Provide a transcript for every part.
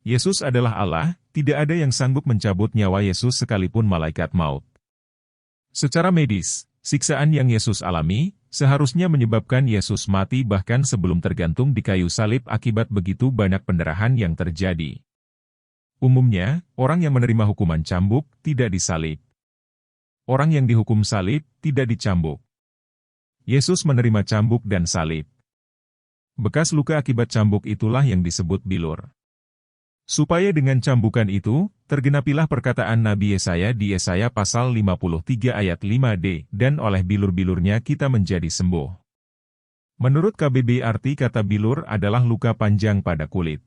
Yesus adalah Allah, tidak ada yang sanggup mencabut nyawa Yesus sekalipun malaikat maut. Secara medis, siksaan yang Yesus alami, seharusnya menyebabkan Yesus mati bahkan sebelum tergantung di kayu salib akibat begitu banyak pendarahan yang terjadi. Umumnya, orang yang menerima hukuman cambuk, tidak disalib. Orang yang dihukum salib, tidak dicambuk. Yesus menerima cambuk dan salib. Bekas luka akibat cambuk itulah yang disebut bilur. Supaya dengan cambukan itu, tergenapilah perkataan Nabi Yesaya di Yesaya pasal 53 ayat 5d, dan oleh bilur-bilurnya kita menjadi sembuh. Menurut KBB arti kata bilur adalah luka panjang pada kulit.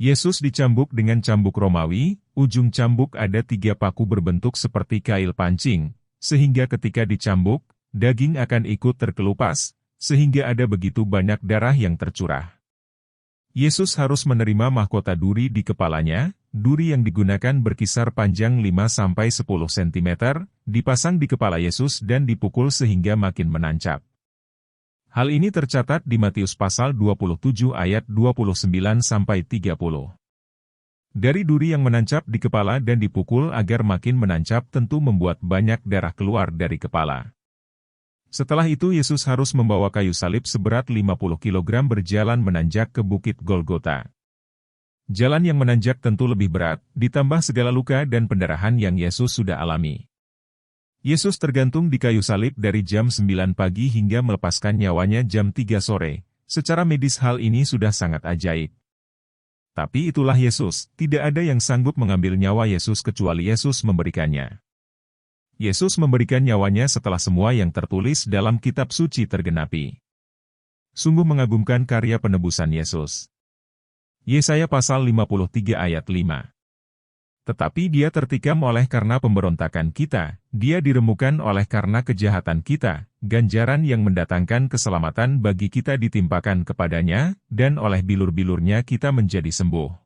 Yesus dicambuk dengan cambuk Romawi, ujung cambuk ada 3 paku berbentuk seperti kail pancing, sehingga ketika dicambuk, daging akan ikut terkelupas, sehingga ada begitu banyak darah yang tercurah. Yesus harus menerima mahkota duri di kepalanya, duri yang digunakan berkisar panjang 5-10 cm, dipasang di kepala Yesus dan dipukul sehingga makin menancap. Hal ini tercatat di Matius pasal 27 ayat 29-30. Dari duri yang menancap di kepala dan dipukul agar makin menancap tentu membuat banyak darah keluar dari kepala. Setelah itu Yesus harus membawa kayu salib seberat 50 kg berjalan menanjak ke Bukit Golgota. Jalan yang menanjak tentu lebih berat, ditambah segala luka dan pendarahan yang Yesus sudah alami. Yesus tergantung di kayu salib dari jam 9 pagi hingga melepaskan nyawanya jam 3 sore. Secara medis hal ini sudah sangat ajaib. Tapi itulah Yesus, tidak ada yang sanggup mengambil nyawa Yesus kecuali Yesus memberikannya. Yesus memberikan nyawanya setelah semua yang tertulis dalam kitab suci tergenapi. Sungguh mengagumkan karya penebusan Yesus. Yesaya pasal 53 ayat 5. Tetapi dia tertikam oleh karena pemberontakan kita, dia diremukan oleh karena kejahatan kita, ganjaran yang mendatangkan keselamatan bagi kita ditimpakan kepadanya, dan oleh bilur-bilurnya kita menjadi sembuh.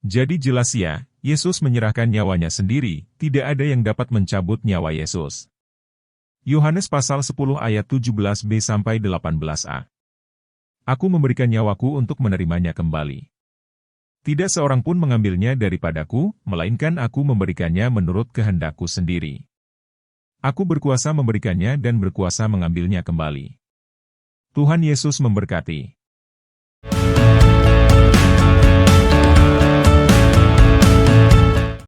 Jadi jelas ya, Yesus menyerahkan nyawanya sendiri, tidak ada yang dapat mencabut nyawa Yesus. Yohanes pasal 10 ayat 17b-18a. Aku memberikan nyawaku untuk menerimanya kembali. Tidak seorang pun mengambilnya daripadaku, melainkan aku memberikannya menurut kehendakku sendiri. Aku berkuasa memberikannya dan berkuasa mengambilnya kembali. Tuhan Yesus memberkati.